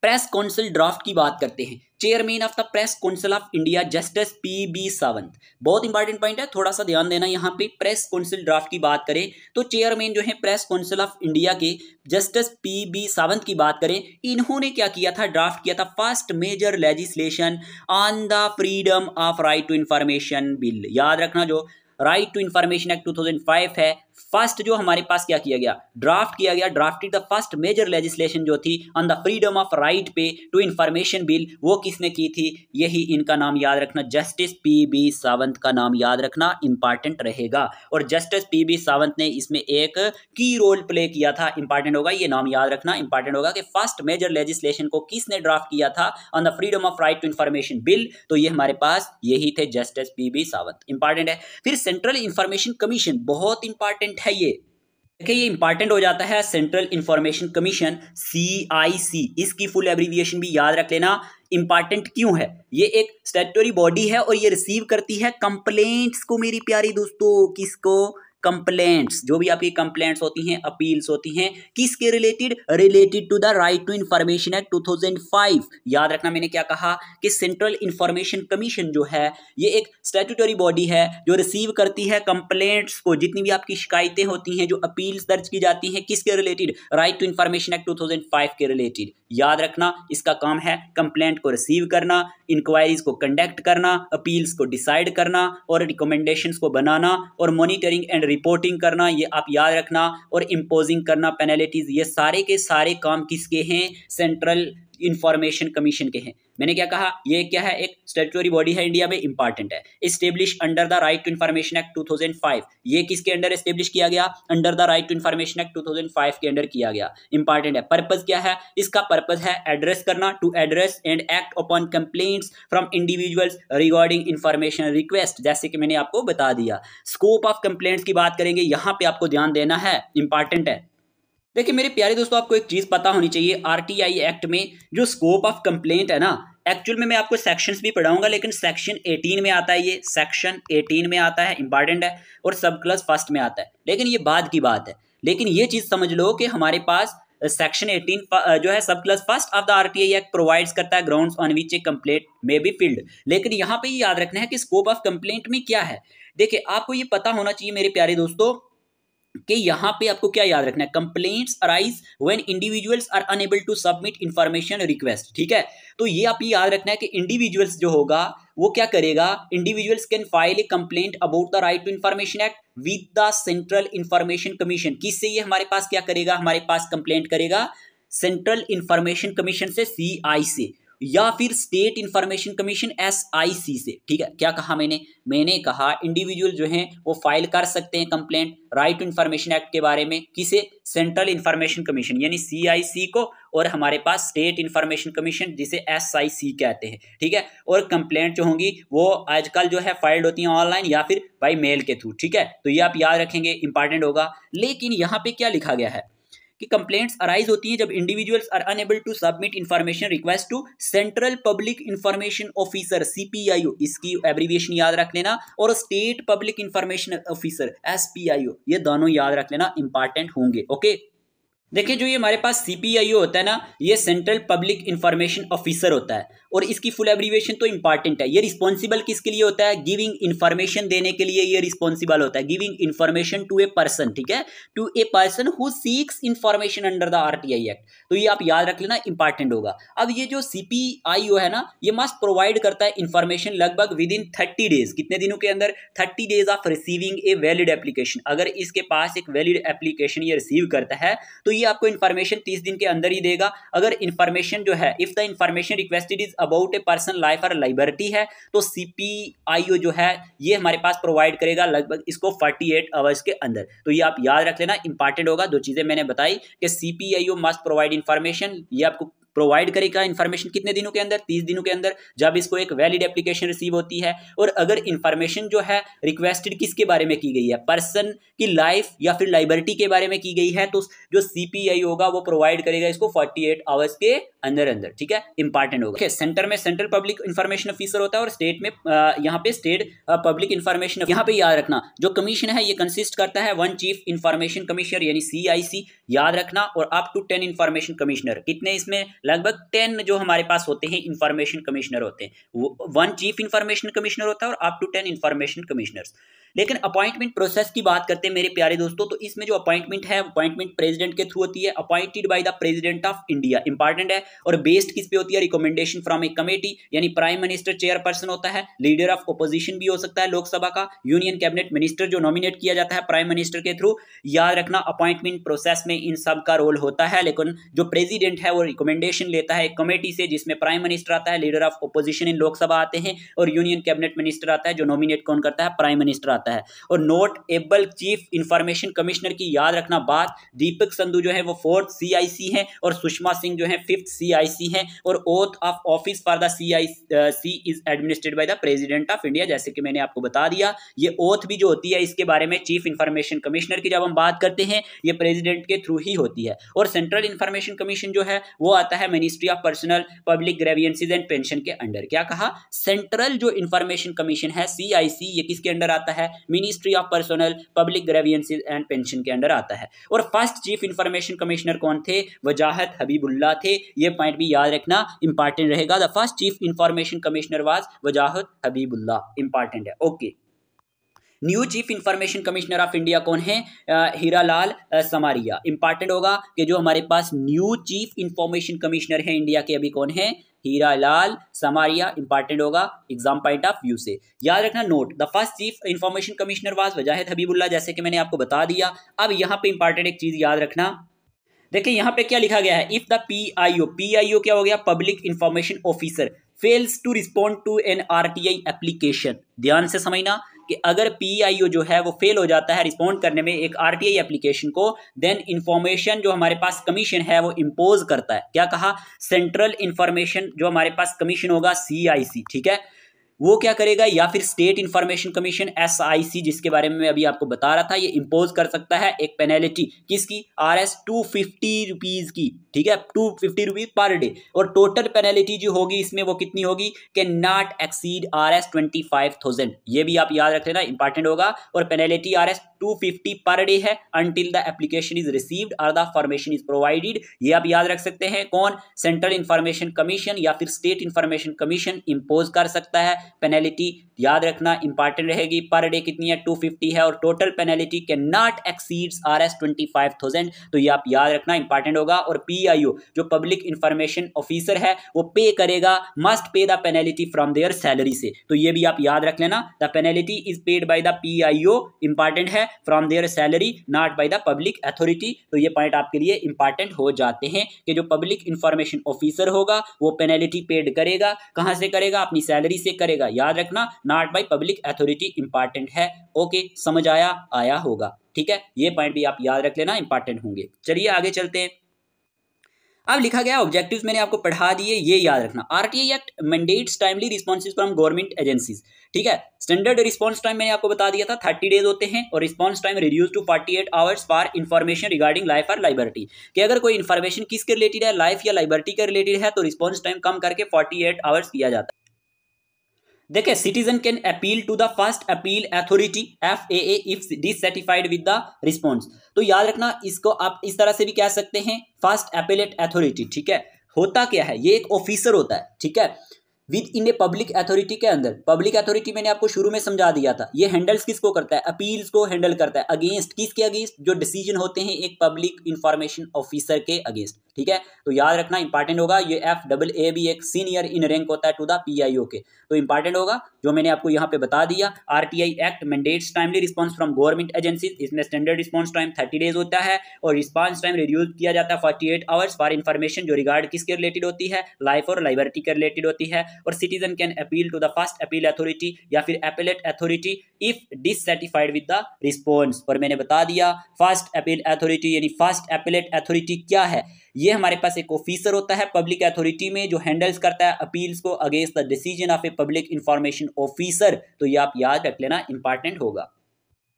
Speaker 1: प्रेस काउंसिल ड्राफ्ट की बात करते हैं। Chairman of the press council of India justice PB Sawant, बहुत इंपॉर्टेंट पॉइंट है, थोड़ा सा ध्यान देना। यहाँ पे प्रेस काउंसिल ड्राफ्ट की बात करें तो चेयरमैन जो है प्रेस काउंसिल ऑफ इंडिया के जस्टिस पीबी सावंत की बात करें, इन्होंने क्या किया था, ड्राफ्ट किया था first major legislation on the freedom of right to information bill. याद रखना, जो राइट टू इंफॉर्मेशन एक्ट 2005 है, फर्स्ट जो हमारे पास क्या किया गया, ड्राफ्ट किया गया, drafted the first major legislation जो थी on the freedom of right पे टू इंफॉर्मेशन बिल, वो किसने की थी, यही इनका नाम याद रखना, जस्टिस पीबी सावंत का नाम याद रखना, इंपॉर्टेंट रहेगा। और जस्टिस पीबी सावंत ने इसमें एक की रोल प्ले किया था, इंपॉर्टेंट होगा, ये नाम याद रखना, इंपॉर्टेंट होगा कि फर्स्ट मेजर लेजिस्लेशन को किसने ड्राफ्ट किया था on the freedom of right to information bill, तो ये हमारे पास यही थे जस्टिस पीबी सावंत, इंपॉर्टेंट है। फिर सेंट्रल इंफॉर्मेशन कमीशन, बहुत इंपॉर्टेंट है ये, देखिए ये इंपॉर्टेंट हो जाता है, सेंट्रल इंफॉर्मेशन कमीशन CIC, इसकी फुल एब्रीविएशन भी याद रख लेना। इंपॉर्टेंट क्यों है, ये एक स्टैट्यूटरी बॉडी है और ये रिसीव करती है कंप्लेंट्स को, मेरी प्यारी दोस्तों, किसको, कंप्लेंट्स, जो भी आपकी कंप्लेंट्स होती हैं, अपील्स होती हैं, किसके related to the right to information act 2005। याद रखना मैंने क्या कहा कि सेंट्रल इंफॉर्मेशन कमीशन जो है ये एक स्टैट्यूटरी बॉडी है जो रिसीव करती है कंप्लेंट्स को, जितनी भी आपकी शिकायतें होती हैं, जो अपील्स दर्ज की जाती हैं, किसके related, right to information act 2005 के रिलेटेड। याद रखना इसका काम है कंप्लेंट को रिसीव करना, इंक्वायरीज को कंडक्ट करना, अपील्स को डिसाइड करना और रिकमेंडेशंस को बनाना और मॉनिटरिंग एंड रिपोर्टिंग करना, ये आप याद रखना, और इम्पोजिंग करना पेनल्टीज, ये सारे के सारे काम किसके हैं, सेंट्रल इंफॉर्मेशन कमीशन के हैं। मैंने क्या कहा, ये क्या है, एक स्टैट्यूटरी बॉडी है इंडिया में, इंपॉर्टेंट है। Establish under the right to information act 2005, ये किसके अंडर एस्टेब्लिश किया गया, under the right to information act 2005 के अंडर किया गया, इंपॉर्टेंट है। पर्पस क्या है इसका, पर्पस है एड्रेस करना, to address and act upon complaints from individuals regarding information request, जैसे कि मैंने आपको बता दिया। स्कोप ऑफ कंप्लेंट्स की बात करेंगे, यहां पे आपको ध्यान देना है, इंपॉर्टेंट है। देखिए मेरे प्यारे दोस्तों, आपको एक चीज पता होनी चाहिए, आरटीआई एक्ट में जो स्कोप ऑफ कंप्लेंट है ना, एक्चुअल में मैं आपको सेक्शंस भी पढ़ाऊंगा, लेकिन सेक्शन 18 में आता है, ये सेक्शन 18 में आता है, इंपॉर्टेंट है, और सब क्लास फर्स्ट में आता है, लेकिन ये बाद की बात है। लेकिन ये चीज समझ लो कि हमारे पास सेक्शन 18 जो है सब class first of the RTI act provides करता है grounds on which A complaint में बी फिल्ड। लेकिन यहाँ पे ये याद रखना है कि स्कोप ऑफ कंप्लेंट में क्या है। देखिए आपको ये पता होना चाहिए मेरे प्यारे दोस्तों कि यहाँ पे आपको क्या याद रखना है, complaints arise when individuals are unable to submit information request. ठीक है, तो ये आप ये याद रखना है कि इंडिविजुअल्स जो होगा वो क्या करेगा, individuals can file a complaint about the right to information act with the central information commission. किससे ये हमारे पास क्या करेगा, हमारे पास कंप्लेंट करेगा सेंट्रल इंफॉर्मेशन कमीशन से, CI से, या फिर स्टेट इंफॉर्मेशन कमीशन SIC से। ठीक है, क्या कहा मैंने कहा इंडिविजुअल जो हैं वो फाइल कर सकते हैं complaint right to information act के बारे में, किसे, सेंट्रल इंफॉर्मेशन कमीशन यानी CIC को, और हमारे पास स्टेट इंफॉर्मेशन कमीशन जिसे SIC कहते हैं। ठीक है, और कंप्लेंट जो होंगी वो आजकल जो है फाइल्ड होती हैं ऑनलाइन या फिर बाई मेल के थ्रू। ठीक है, तो ये आप याद रखेंगे, इंपॉर्टेंट होगा। लेकिन यहाँ पे क्या लिखा गया है कि कंप्लेंट्स अराइज होती हैं जब individuals are unable to submit information request to central public information officer CPIO, इसकी एब्रीविएशन याद रख लेना, और state public information officer SPIO, ये दोनों याद रख लेना, इंपॉर्टेंट होंगे। ओके, देखिए जो ये हमारे पास CPIO होता है ना, ये सेंट्रल पब्लिक इंफॉर्मेशन ऑफिसर होता है, और इसकी फुल एब्रीविएशन तो इंपॉर्टेंट है। ये रिस्पॉन्सिबल किसके लिए होता है, गिविंग इंफॉर्मेशन देने के लिए ये रिस्पॉन्सिबल होता है, giving information to a person. ठीक है, to a person who seeks information under the RTI act. तो ये आप याद रख लेना, इंपॉर्टेंट होगा। अब ये जो CPIO है ना, ये मस्ट प्रोवाइड करता है इंफॉर्मेशन लगभग विद इन 30 डेज, कितने दिनों के अंदर, 30 days of receiving a valid application. अगर इसके पास एक वैलिड एप्लीकेशन ये रिसीव करता है तो ये आपको इंफॉर्मेशन 30 दिन के अंदर ही देगा। अगर इंफॉर्मेशन जो है, if the information requested is about a person life और लाइबिलिटी है, तो CPIO जो है ये हमारे पास प्रोवाइड करेगा लगभग इसको 48 आवर्स के अंदर। तो ये आप याद रख लेना, इंपॉर्टेंट होगा। दो चीजें मैंने बताई कि CPIO मस्ट प्रोवाइड इंफॉर्मेशन, ये आपको प्रोवाइड करेगा इंफॉर्मेशन कितने दिनों के अंदर, 30 दिनों के अंदर, जब इसको एक वैलिड एप्लीकेशन रिसीव होती है। और अगर इंफॉर्मेशन जो है रिक्वेस्टेड किसके बारे में की गई है, पर्सन की लाइफ या फिर लाइबिलिटी के बारे में की गई है, तो जो CPIO होगा वो प्रोवाइड करेगा इसको 48 आवर्स के अंदर अंदर। ठीक है, इंपॉर्टेंट होगा। सेंटर में सेंट्रल पब्लिक इंफॉर्मेशन ऑफिसर होता है, और स्टेट में यहाँ पे स्टेट पब्लिक इंफॉर्मेशन। यहाँ पे याद रखना जो कमीशन है ये कंसिस्ट करता है 1 चीफ इंफॉर्मेशन कमिश्नर यानी CIC, याद रखना, और अप टू 10 इंफॉर्मेशन कमिश्नर। कितने इसमें, लगभग 10 जो हमारे पास होते हैं इंफॉर्मेशन कमिश्नर होते हैं। 1 चीफ इंफॉर्मेशन कमिश्नर होता है और अप टू 10 इंफॉर्मेशन कमिश्नर्स। लेकिन अपॉइंटमेंट प्रोसेस की बात करते हैं मेरे प्यारे दोस्तों, तो इसमें जो अपॉइंटमेंट है, अपॉइंटमेंट प्रेसिडेंट के थ्रू होती है, appointed by the president of India, important है। और बेस्ड किस पे होती है, रिकमेंडेशन फ्रॉम ए कमेटी, यानी प्राइम मिनिस्टर चेयरपर्सन होता है, लीडर ऑफ ओपोजिशन भी हो सकता है लोकसभा का, यूनियन कैबिनेट मिनिस्टर जो नॉमिनेट किया जाता है प्राइम मिनिस्टर के थ्रू। याद रखना अपॉइंटमेंट प्रोसेस में इन सब का रोल होता है, लेकिन जो प्रेसिडेंट है वो रिकमेंडेशन लेता है एक कमेटी से, जिसमें प्राइम मिनिस्टर आता है, लीडर ऑफ ओपोजिशन इन लोकसभा आते हैं, और यूनियन कैबिनेट मिनिस्टर आता है जो नॉमिनेट कौन करता है, प्राइम मिनिस्टर आता है। और note able chief information commissioner की याद रखना बात, दीपक संधू जो है वो 4th CIC है, और सुषमा सिंह जो है 5th CIC है, और oath of office for the CIC is administrated by the president of India, जैसे कि मैंने आपको बता दिया। ये ओथ भी जो होती है इसके बारे में, चीफ इंफॉर्मेशन कमिश्नर की जब हम बात करते हैं ये प्रेसिडेंट के थ्रू ही होती है। और सेंट्रल इंफॉर्मेशन कमीशन जो है वो आता है ministry of personnel public grievances and pension के अंडर। क्या कहा, सेंट्रल जो इंफॉर्मेशन कमीशन है CIC, ये किसके अंडर आता है, ministry of personnel public grievances and pension के अंडर आता है। और फर्स्ट चीफ इंफॉर्मेशन कमिश्नर कौन थे, वजाहत हबीबुल्ला थे। ये पॉइंट भी याद रखना, इंपॉर्टेंट रहेगा। The first chief information commissioner was Wajahat Habibullah, important है। Okay, new chief information commissioner of India कौन है, हीरालाल समारिया, इंपॉर्टेंट होगा कि जो हमारे पास न्यू चीफ इंफॉर्मेशन कमिश्नर है इंडिया के अभी कौन है, हीरालाल समारिया, इंपॉर्टेंट होगा एग्जाम पॉइंट ऑफ व्यू से। याद रखना note, the first chief information commissioner was वजाहत हबीबुल्ला, जैसे कि मैंने आपको बता दिया। अब यहाँ पे इंपॉर्टेंट एक चीज याद रखना, देखिए यहाँ पे क्या लिखा गया है, इफ द PIO क्या हो गया, public information officer, fails to respond to an RTI application. ध्यान से समझना कि अगर PIO जो है वो फेल हो जाता है रिस्पॉन्ड करने में एक RTI एप्लीकेशन को, देन इंफॉर्मेशन जो हमारे पास कमीशन है वो इम्पोज करता है। क्या कहा, सेंट्रल इंफॉर्मेशन जो हमारे पास कमीशन होगा CIC, ठीक है, वो क्या करेगा, या फिर स्टेट इन्फॉर्मेशन कमीशन SIC जिसके बारे में मैं अभी आपको बता रहा था, ये इंपोज कर सकता है एक पेनल्टी किसकी, RS 250 रुपीज की, ठीक है, 250 रुपीज पर डे। और टोटल पेनल्टी जो होगी इसमें वो कितनी होगी, कैन नॉट एक्सीड RS 25,000। ये भी आप याद रख लेना, इंपॉर्टेंट होगा। और पेनल्टी RS 250 पर डे है until the application is received और द फॉर्मेशन इज प्रोवाइडेड। ये आप याद रख सकते हैं, कौन, सेंट्रल इंफॉर्मेशन कमीशन या फिर स्टेट इंफॉर्मेशन कमीशन इंपोज कर सकता है पेनल्टी। याद रखना इंपॉर्टेंट रहेगी, पर डे कितनी है, 250 है, और total penalty can not exceeds RS 25,000। तो ये आप याद रखना इंपॉर्टेंट होगा। और PIO जो पब्लिक इंफॉर्मेशन ऑफिसर है वो पे करेगा, must pay the penalty from their salary से। तो ये भी आप याद रख लेना, the penalty is paid by the PIO, important है, from their salary not by the public authority. तो ये पॉइंट आपके लिए इंपॉर्टेंट हो जाते हैं कि जो पब्लिक इंफॉर्मेशन ऑफिसर होगा वो पेनल्टी पेड करेगा, कहां से करेगा, अपनी सैलरी से करेगा। याद रखना, not by public authority, important है। ओके, समझ आया होगा, ठीक है, ये पॉइंट भी आप याद रख लेना, इंपॉर्टेंट होंगे। चलिए आगे चलते हैं। अब लिखा गया ऑब्जेक्टिव्स मैंने आपको पढ़ा दिए, ये याद रखना। RTI act mandates timely responses from government agencies, ठीक है। स्टैंडर्ड रिस्पॉन्स टाइम मैंने आपको बता दिया था 30 डेज होते हैं, और response time reduce to 48 hours for information regarding life और लाइबर्टी, कि अगर कोई इन्फॉर्मेशन किसके रिलेटेड है, लाइफ या लाइबर्टी के रिलेटेड है, तो रिस्पॉन्स टाइम कम करके 48 आवर्स किया जाता है। देखिए, citizen can appeal to the first appeal authority FAA if dissatisfied with the response. तो याद रखना, इसको आप इस तरह से भी कह सकते हैं, फर्स्ट अपीलेट अथॉरिटी, ठीक है। होता क्या है, ये एक ऑफिसर होता है, ठीक है, with in a public authority के अंदर। पब्लिक अथॉरिटी मैंने आपको शुरू में समझा दिया था, ये हैंडल्स किसको करता है, अपील्स को हैंडल करता है, अगेंस्ट किसके अगेंस्ट, जो डिसीजन होते हैं एक पब्लिक इंफॉर्मेशन ऑफिसर के अगेंस्ट, ठीक है। तो याद रखना इंपॉर्टेंट होगा, ये FAA भी एक सीनियर इन रैंक होता है टू द PIO के, तो इंपॉर्टेंट होगा जो मैंने आपको यहाँ पे बता दिया। RTI act mandates timely response from government agencies, इसमें स्टैंडर्ड रिस्पॉन्स टाइम 30 डेज होता है, और रिस्पॉन्स टाइम रिड्यूस किया जाता है 48 आवर्स फॉर इन्फॉर्मेशन जो रिगार्ड किसके रिलेटेड होती है, लाइफ और लाइबर्टी के रिलेटेड होती है। और citizen can appeal to the first appeal authority या फिर appellate authority if dissatisfied with the response. और मैंने बता दिया फर्स्ट अपील अथॉरिटी यानी फर्स्ट अपीलेट अथॉरिटी क्या है, ये हमारे पास एक ऑफिसर होता है पब्लिक अथॉरिटी में जो हैंडल्स करता है अपील्स को against the decision of a public information officer. तो ये आप याद रख लेना, इंपॉर्टेंट होगा।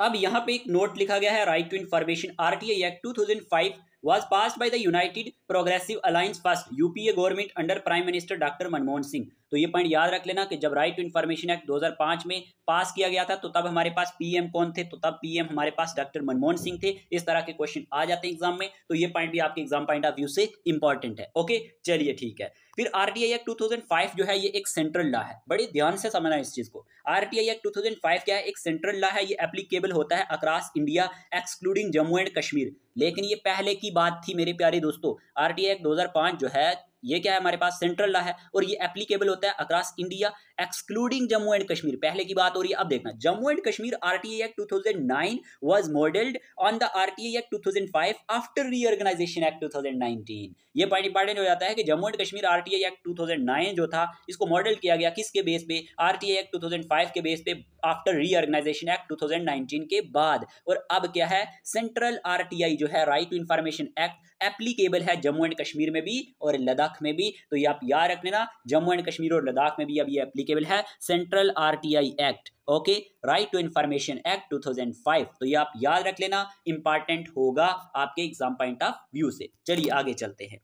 Speaker 1: अब यहाँ पे एक नोट लिखा गया है, right to information RTI act 2005 was passed by the United Progressive Alliance first UPA government under prime minister doctor Manmohan Singh. तो ये पॉइंट याद रख लेना कि जब राइट टू इंफॉर्मेशन एक्ट 2005 में पास किया गया था तो तब हमारे पास PM कौन थे, तो तब PM हमारे पास डॉक्टर मनमोहन सिंह थे। इस तरह के क्वेश्चन आ जाते हैं एग्जाम में, तो ये पॉइंट भी आपके एग्जाम पॉइंट ऑफ व्यू से इंपॉर्टेंट है। ओके, चलिए ठीक है। फिर RTI एक्ट 2005 जो है ये एक सेंट्रल लॉ है, बड़े ध्यान से समझना इस चीज को। RTI एक्ट 2005 क्या है, एक सेंट्रल लॉ है, ये एप्लीकेबल होता है across India excluding Jammu and Kashmir. लेकिन ये पहले की बात थी मेरे प्यारे दोस्तों, RTI एक्ट 2005 जो है ये क्या है, हमारे पास सेंट्रल लॉ है और ये एप्लीकेबल होता है across India excluding Jammu and Kashmir. पहले की बात हो रही है, अब देखना Jammu and Kashmir RTI act 2009 was modelled on the RTI act 2005 after reorganisation act 2019। ये पॉइंट इंपॉर्टेंट हो जाता है कि Jammu and Kashmir RTI act 2009 जो था इसको मॉडल किया गया किसके बेस पे, RTI एक्ट 2005 के बेस पे आफ्टर रीऑर्गेनाइजेशन एक्ट 2019 के बाद। और अब क्या है, सेंट्रल RTI जो है right to information act applicable है जम्मू एंड कश्मीर में भी और लद्दाख में भी। तो ये आप याद रख लेना, जम्मू एंड कश्मीर और लद्दाख में भी अब ये एप्लीकेबल है central RTI act. Okay, right to information act 2005। तो ये आप याद रख लेना, इंपॉर्टेंट होगा आपके एग्जाम पॉइंट ऑफ व्यू से। चलिए आगे चलते हैं।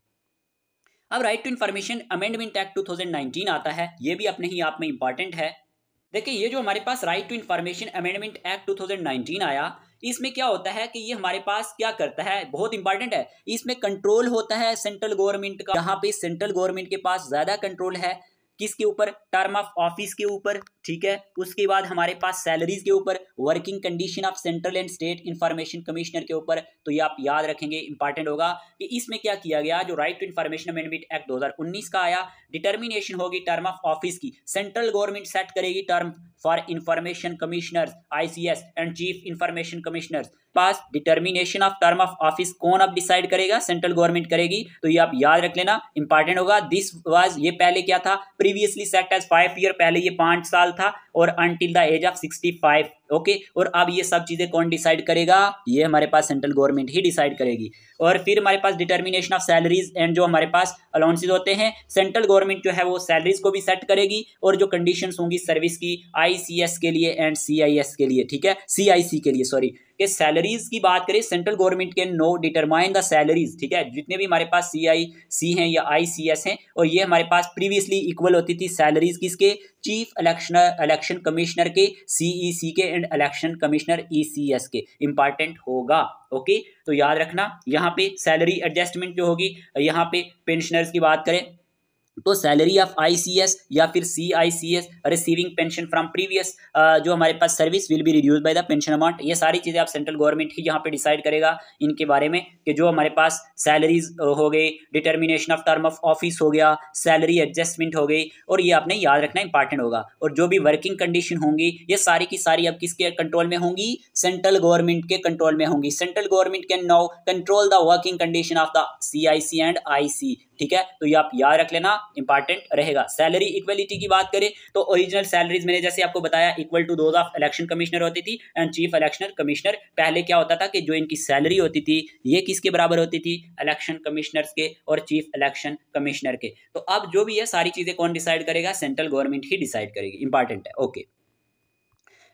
Speaker 1: अब right to information amendment act 2019 आता है, ये भी अपने ही आप में इंपॉर्टेंट है। देखिए ये जो हमारे पास right to information amendment act 2019 आया, इसमें क्या होता है कि ये हमारे पास क्या करता है, बहुत इंपॉर्टेंट है, इसमें कंट्रोल होता है सेंट्रल गवर्नमेंट का। यहाँ पे सेंट्रल गवर्नमेंट के पास ज्यादा कंट्रोल है किसके ऊपर, टर्म ऑफ ऑफिस के ऊपर, ठीक है। उसके बाद हमारे पास सैलरीज के ऊपर, working condition of central and state information commissioner के ऊपर। तो ये आप याद रखेंगे, इंपॉर्टेंट होगा कि इसमें क्या किया गया, जो right to information amendment act 2019 का आया, डिटर्मिनेशन होगी टर्म ऑफ ऑफिस की, सेंट्रल गवर्नमेंट सेट करेगी term for information commissioners ICS and chief information commissioners. पास determination of term of office कौन अब डिसाइड करेगा, सेंट्रल गवर्नमेंट करेगी। तो ये आप याद रख लेना, इंपॉर्टेंट होगा। दिस वाज, ये पहले क्या था, प्रीवियसली सेट एज 5 ईयर, पहले ये 5 साल था और until the age of 65। Okay, और अब ये सब चीजें कौन डिसाइड करेगा, ये हमारे पास सेंट्रल गवर्नमेंट ही डिसाइड करेगी। और फिर हमारे पास डिटर्मिनेशन ऑफ सैलरीज एंड जो हमारे पास अलाउंसेज होते हैं, सेंट्रल गवर्नमेंट जो है वो सैलरीज को भी सेट करेगी और जो कंडीशंस होंगी सर्विस की ICS के लिए एंड CIS के लिए, ठीक है, CIC के लिए, सॉरी, कि सैलरीज की बात करें, सेंट्रल गवर्नमेंट के नो डिटरमाइन द सैलरीज, ठीक है, जितने भी हमारे पास CIC हैं या ICS हैं, और ये हमारे पास प्रीवियसली इक्वल होती थी सैलरीज किसके, चीफ इलेक्शन कमिश्नर के, CEC के एंड इलेक्शन कमिश्नर ECS के। इंपॉर्टेंट होगा। ओके, तो याद रखना यहाँ पे सैलरी एडजस्टमेंट जो होगी, यहाँ पे पेंशनर्स की बात करें तो सैलरी ऑफ ICS या फिर CICS receiving pension from previous जो हमारे पास service will be reduce by the pension amount. ये सारी चीज़ें आप सेंट्रल गवर्नमेंट ही यहाँ पे डिसाइड करेगा इनके बारे में, कि जो हमारे पास सैलरीज हो गई, determination of term of office हो गया, सैलरी एडजस्टमेंट हो गई, और ये आपने याद रखना इंपॉर्टेंट होगा। और जो भी वर्किंग कंडीशन होंगी ये सारी की सारी अब किसके कंट्रोल में होंगी, सेंट्रल गवर्नमेंट के कंट्रोल में होंगी। Central government can now control the working condition of the CIC and IC, ठीक है, तो ये आप याद रख लेना, इंपॉर्टेंट रहेगा। सैलरी इक्वलिटी की बात करें तो ओरिजिनल सैलरीज मैंने जैसे आपको बताया equal to those of election commissioner होती थी एंड चीफ इलेक्शन कमिश्नर। पहले क्या होता था कि जो इनकी सैलरी होती थी ये किसके बराबर होती थी, इलेक्शन कमिश्नर्स के और चीफ इलेक्शन कमिश्नर के। तो अब जो भी है सारी चीजें कौन डिसाइड करेगा, सेंट्रल गवर्नमेंट ही डिसाइड करेगी, इंपॉर्टेंट है। ओके,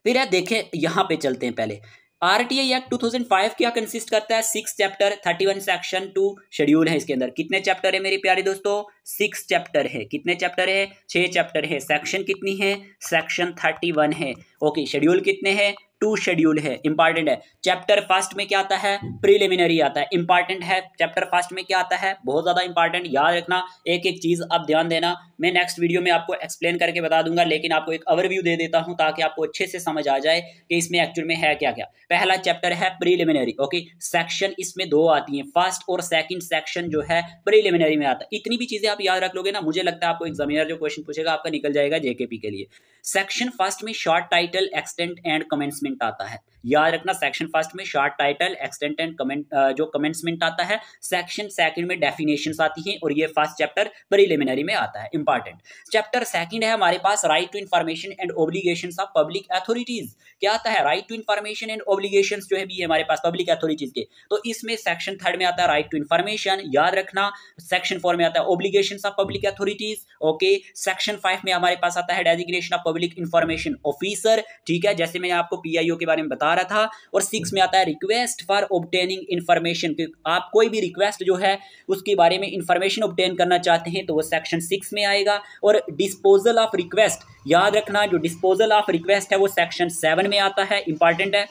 Speaker 1: फिर यार देखें यहाँ पे चलते हैं। पहले RTI एक्ट 2005 क्या कंसिस्ट करता है, 6 चैप्टर 31 सेक्शन 2 शेड्यूल है। इसके अंदर कितने चैप्टर है मेरे प्यारे दोस्तों, 6 चैप्टर है। कितने चैप्टर है, 6 चैप्टर है। सेक्शन कितनी है, सेक्शन 31 है। ओके, शेड्यूल कितने हैं, 2 शेड्यूल है। इंपॉर्टेंट है। चैप्टर फर्स्ट में क्या आता है, प्रीलिमिनरी आता है, इंपॉर्टेंट है। चैप्टर फर्स्ट में क्या आता है, बहुत ज्यादा इंपॉर्टेंट, याद रखना, एक एक चीज आप ध्यान देना। मैं नेक्स्ट वीडियो में आपको एक्सप्लेन करके बता दूंगा, लेकिन आपको एक ओवरव्यू दे देता हूं ताकि आपको अच्छे से समझ आ जाए कि इसमें एक्चुअल में है क्या क्या। पहला चैप्टर है प्रीलिमिनरी। ओके, सेक्शन इसमें 2 आती हैं, फर्स्ट और सेकंड सेक्शन जो है प्रीलिमिनरी में आता है। इतनी भी चीजें आप याद रख लोगे ना, मुझे लगता है आपको एग्जामिनर जो क्वेश्चन पूछेगा आपका निकल जाएगा JKP के लिए। सेक्शन फर्स्ट में short title, extent and commencement आता है। याद रखना, सेक्शन फर्स्ट में शॉर्ट टाइटल, एक्सटेंट एंड जो कमेंसमेंट आता है। सेक्शन सेकंड में डेफिनेशंस आती हैं और ये फर्स्ट चैप्टर प्रीलिमिनरी में आता है, इंपॉर्टेंट। चैप्टर सेकंड है हमारे पास right to information and obligations of public authorities. क्या आता है, right to information and obligations जो है भी हमारे पास पब्लिक अथॉरिटीज के। तो इसमें सेक्शन थर्ड में आता है राइट टू इंफॉर्मेशन, याद रखना। सेक्शन 4 में आता है obligations of public authorities. Okay, section 5 में हमारे पास आता है designation of public information officer, ठीक है, जैसे मैंने आपको PIO के बारे में बता रहा था। और 6 में आता है रिक्वेस्ट फॉर ऑब्टेनिंग इंफॉर्मेशन, आप कोई भी रिक्वेस्ट जो है उसके बारे में इंफॉर्मेशन ऑब्टेन करना चाहते हैं तो वो सेक्शन 6 में आएगा। और डिस्पोजल ऑफ रिक्वेस्ट, याद रखना, जो डिस्पोजल ऑफ रिक्वेस्ट है वो सेक्शन 7 में आता है, इंपॉर्टेंट है,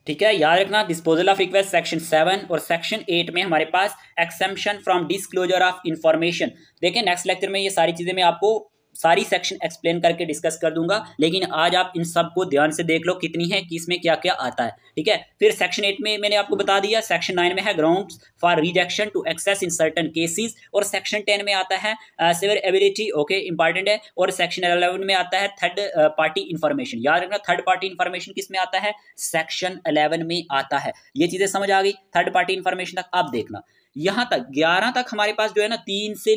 Speaker 1: ठीक है, याद रखना। डिस्पोजल ऑफ रिक्वेस्ट सेक्शन 7 और सेक्शन 8 में हमारे पास exemption from disclosure of information. देखिए नेक्स्ट लेक्चर में ये सारी चीजें मैं आपको सारी सेक्शन एक्सप्लेन करके डिस्कस कर दूंगा, लेकिन आज आप इन सब को ध्यान से देख लो कितनी है कि इसमें क्या क्या आता है, ठीक है। फिर सेक्शन 8 में मैंने आपको बता दिया। सेक्शन 9 में है grounds for rejection to access in certain cases. और सेक्शन 10 में आता है सेवरेबिलिटी, ओके, इंपॉर्टेंट है। और सेक्शन 11 में आता है थर्ड पार्टी इंफॉर्मेशन। याद रखना, थर्ड पार्टी इंफॉर्मेशन किस में आता है, सेक्शन 11 में आता है। ये चीजें समझ आ गई, थर्ड पार्टी इंफॉर्मेशन तक आप देखना। यहां तक 11 तक हमारे पास जो है ना 3 से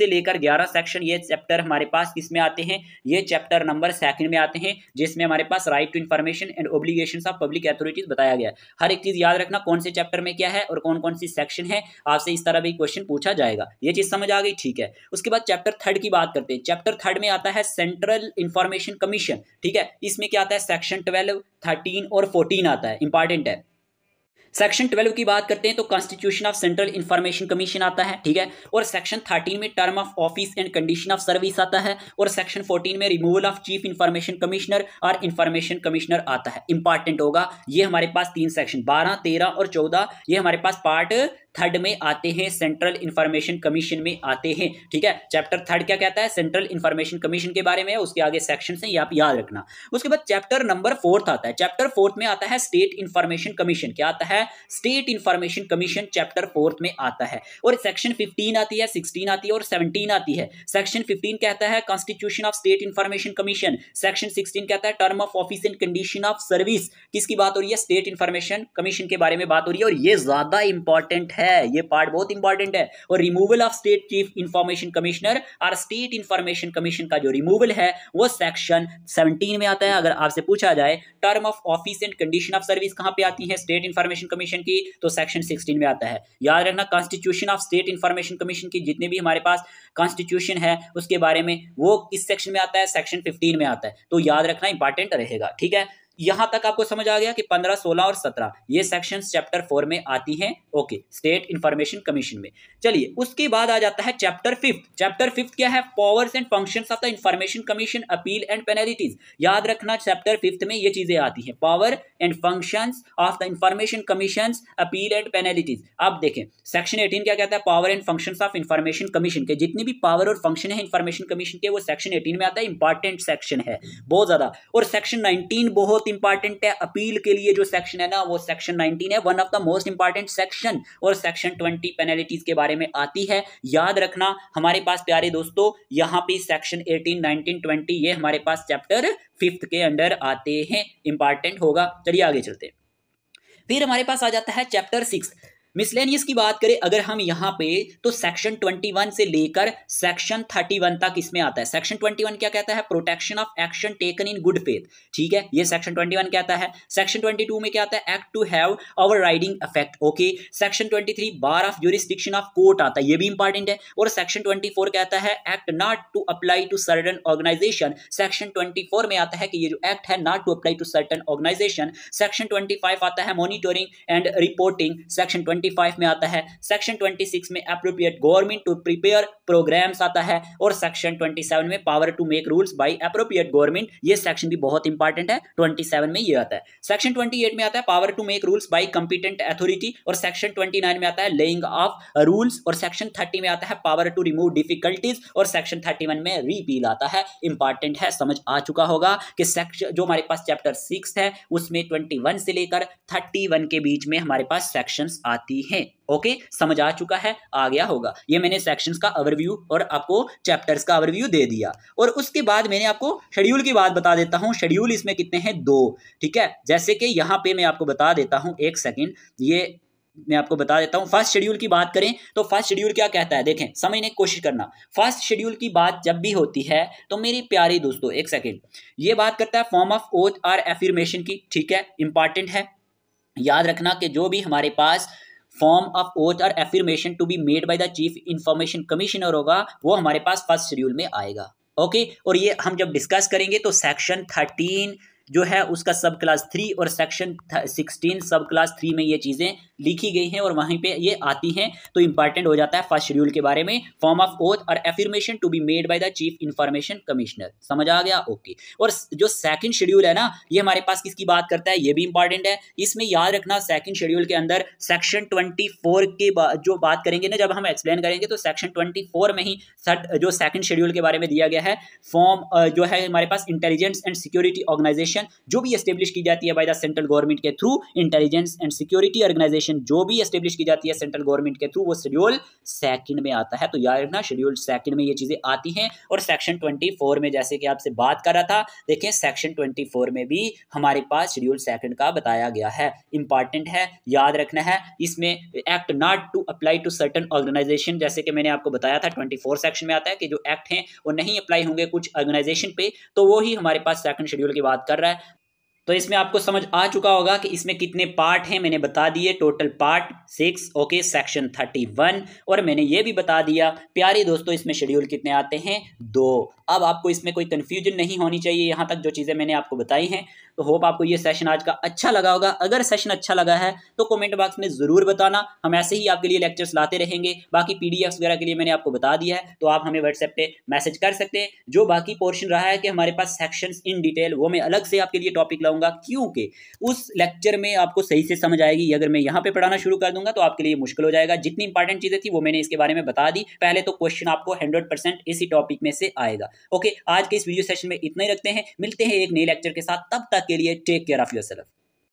Speaker 1: लेकर 11 सेक्शन ये चैप्टर हमारे पास किसमें आते हैं, ये चैप्टर नंबर 2 में आते हैं, जिसमें हमारे पास right to information and obligations of public authorities बताया गया है। हर एक चीज याद रखना, कौन से चैप्टर में क्या है और कौन कौन सी सेक्शन है, आपसे इस तरह भी क्वेश्चन पूछा जाएगा। ये चीज समझ आ गई, ठीक है। उसके बाद चैप्टर 3 की बात करते हैं। चैप्टर 3 में आता है सेंट्रल इंफॉर्मेशन कमीशन, ठीक है। इसमें क्या आता है, सेक्शन 12, 13 और 14 आता है, इंपॉर्टेंट है। सेक्शन 12 की बात करते हैं तो constitution of central information commission आता है, ठीक है। और सेक्शन 13 में term of office and condition of service आता है। और सेक्शन 14 में removal of chief information commissioner और इंफॉर्मेशन कमिश्नर आता है, इंपॉर्टेंट होगा। ये हमारे पास 3 सेक्शन 12, 13 और 14 ये हमारे पास पार्ट 3 में आते हैं, सेंट्रल इंफॉर्मेशन कमीशन में आते हैं। ठीक है, चैप्टर 3 क्या कहता है, सेंट्रल इंफॉर्मेशन कमीशन के बारे में, उसके आगे सेक्शन है, ये आप याद रखना। उसके बाद चैप्टर नंबर 4 आता है। चैप्टर 4 में आता है स्टेट इंफॉर्मेशन कमीशन। क्या आता है, स्टेट इंफॉर्मेशन कमीशन चैप्टर 4 में आता है। और सेक्शन 15 आती है, 16 आती है और 17 आती है। सेक्शन 15 कहता है constitution of state information commission. Section 16 कहता है term of office and condition of service. किसकी बात हो रही है, स्टेट इंफॉर्मेशन कमीशन के बारे में बात हो रही है, और ये ज्यादा इंपॉर्टेंट है, ये पार्ट बहुत इंपॉर्टेंट है। और removal of state chief information commissioner और स्टेट इंफॉर्मेशन कमीशन का जो रिमूवल है वो सेक्शन 17 में आता है। अगर आपसे पूछा जाए term of office and condition of service कहां पे आती है स्टेट इंफॉर्मेशन कमीशन की, तो सेक्शन 16 में आता है। याद रखना, constitution of state information commission की जितने भी हमारे पास कॉन्स्टिट्यूशन है उसके बारे में वो किस सेक्शन में आता है, सेक्शन 15 में आता है। तो याद रखना, इंपॉर्टेंट रहेगा। ठीक है, यहां तक आपको समझ आ गया कि 15, 16 और 17 ये सेक्शंस चैप्टर 4 में आती हैं। ओके, स्टेट इंफॉर्मेशन कमीशन में। चलिए, उसके बाद आ जाता है चैप्टर 5। चैप्टर 5 क्या है, powers and functions of the information commission, appeal and penalties. याद रखना, चैप्टर 5 में ये चीजें आती हैं, power and functions of the information commission, appeal and penalties. अब देखें, सेक्शन 18 क्या कहता है, power and functions of information commission के जितने भी पावर और फंक्शन है इंफॉर्मेशन कमीशन के वो सेक्शन 18 में आता है। इंपॉर्टेंट सेक्शन है बहुत ज्यादा। और सेक्शन 19 बहुत इंपॉर्टेंट है अपील के लिए, जो सेक्शन है ना वो सेक्शन 19 है, one of the most important section. और सेक्शन 20 पेनल्टीज के बारे में आती है। याद रखना हमारे पास प्यारे दोस्तों, यहां पे सेक्शन 18, 19, 20 ये हमारे पास चैप्टर 5 के अंडर आते हैं, इंपॉर्टेंट होगा। चलिए आगे चलते हैं। फिर हमारे पास आ जाता है चैप्टर 6 मिसलेनियस की बात करें अगर हम यहां पे, तो सेक्शन 21 से लेकर सेक्शन 31 तक इसमें आता है। सेक्शन 21 क्या कहता है, protection of action taken in good faith. ठीक है, ये सेक्शन 21 कहता है। सेक्शन 22 में क्या आता है, act to have overriding effect. Okay, section 23 bar of jurisdiction of court आता है, ये भी इंपॉर्टेंट है। और सेक्शन 24 कहता है act not to apply to certain organisation. Section 24 में आता है कि ये जो एक्ट है not to apply to certain organisation. Section 25 आता है मॉनिटरिंग एंड रिपोर्टिंग। सेक्शन 25 में आता है। सेक्शन 26 में appropriate government to prepare programmes आता है। और सेक्शन 27 में power to make rules by appropriate government, ये सेक्शन भी बहुत इंपॉर्टेंट है, 27 में ये आता है। सेक्शन 28 में आता है power to make rules by competent authority. और सेक्शन 29 में आता है लेइंग ऑफ रूल्स। और सेक्शन 30 में आता है पावर टू रिमूव डिफिकल्टीज। और सेक्शन 31 में रिपील आता है। इंपॉर्टेंट है, समझ आ चुका होगा कि सेक्शन जो हमारे पास चैप्टर 6 है उसमें 21 से लेकर 31 के बीच में हमारे पास सेक्शंस आती हैं। ओके, समझ आ चुका है, आ गया होगा। ये मैंने सेक्शंस का ओवरव्यू और आपको चैप्टर्स का ओवरव्यू दे दिया। और उसके बाद मैंने आपको शेड्यूल की बात बता देता हूं। शेड्यूल इसमें कितने हैं, 2। ठीक है, जैसे कि यहां पे मैं आपको बता देता हूं, एक सेकंड, ये मैं आपको बता देता हूं। फर्स्ट शेड्यूल की बात करें तो फर्स्ट शेड्यूल क्या कहता है, देखें समझने की कोशिश करना। फर्स्ट शेड्यूल की बात जब भी होती है तो मेरे प्यारे दोस्तों, एक सेकंड, ये बात करता है फॉर्म ऑफ ओथ और एफर्मेशन की। ठीक है, इंपॉर्टेंट है, याद रखना कि जो भी हमारे पास फॉर्म ऑफ ओथ और affirmation to be made by the chief information commissioner होगा वो हमारे पास फर्स्ट शेड्यूल में आएगा। ओके, और ये हम जब डिस्कस करेंगे तो सेक्शन 13 जो है उसका सब क्लास 3 और सेक्शन 16 सब क्लास 3 में ये चीज़ें लिखी गई हैं और वहीं पे ये आती हैं। तो इंपॉर्टेंट हो जाता है फर्स्ट शेड्यूल के बारे में, फॉर्म ऑफ ओथ और affirmation to be made by the chief information commissioner. समझ आ गया, ओके। और जो सेकंड शेड्यूल है ना, ये हमारे पास किसकी बात करता है, ये भी इंपॉर्टेंट है। इसमें याद रखना सेकंड शेड्यूल के अंदर सेक्शन 24 के जो बात करेंगे ना, जब हम एक्सप्लेन करेंगे तो सेक्शन 24 में ही जो सेकंड शेड्यूल के बारे में दिया गया है, फॉर्म जो है हमारे पास इंटेलिजेंस एंड सिक्योरिटी ऑर्गेनाइजेशन जो भी एस्टेब्लिश की जाती है बाय द सेंट्रल गवर्नमेंट के through, intelligence and security organisation जो भी एस्टेब्लिश की जाती है सेंट्रल गवर्नमेंट के थ्रू, वो शेड्यूल सेकंड में आता है। तो याद रखना शेड्यूल सेकंड में ये चीजें आती हैं। और सेक्शन 24 में जैसे कि आपसे बात कर रहा था, देखें सेक्शन 24 में भी हमारे पास शेड्यूल सेकंड का बताया गया है। इंपॉर्टेंट है, याद रखना है। इसमें act not to apply to certain organisation, जैसे कि मैंने आपको बताया था 24 सेक्शन में आता है कि जो एक्ट हैं वो नहीं अप्लाई होंगे कुछ ऑर्गेनाइजेशन पे, तो वो ही हमारे पास सेकंड शेड्यूल की बात कर रहा है। तो इसमें आपको समझ आ चुका होगा कि इसमें कितने पार्ट हैं, मैंने बता दिए, टोटल पार्ट 6। Okay, section 31। और मैंने ये भी बता दिया प्यारे दोस्तों इसमें शेड्यूल कितने आते हैं, 2। अब आपको इसमें कोई कंफ्यूजन नहीं होनी चाहिए, यहाँ तक जो चीज़ें मैंने आपको बताई हैं तो होप आपको ये सेशन आज का अच्छा लगा होगा। अगर सेशन अच्छा लगा है तो कमेंट बॉक्स में जरूर बताना, हम ऐसे ही आपके लिए लेक्चर्स लाते रहेंगे। बाकी पीडीएफ वगैरह के लिए मैंने आपको बता दिया है, तो आप हमें व्हाट्सएप पे मैसेज कर सकते हैं। जो बाकी पोर्शन रहा है कि हमारे पास सेक्शंस इन डिटेल, वो मैं अलग से आपके लिए टॉपिक लाऊंगा, क्योंकि उस लेक्चर में आपको सही से समझ आएगी। अगर मैं यहाँ पे पढ़ाना शुरू कर दूंगा तो आपके लिए मुश्किल हो जाएगा। जितनी इंपॉर्टेंट चीजें थी वो मैंने इसके बारे में बता दी। पहले तो क्वेश्चन आपको 100% इसी टॉपिक में से आएगा। ओके, आज के इस वीडियो सेशन में इतना ही रखते हैं, मिलते हैं एक नए लेक्चर के साथ। तब तक के लिए टेक केयर ऑफ योरसेल्फ।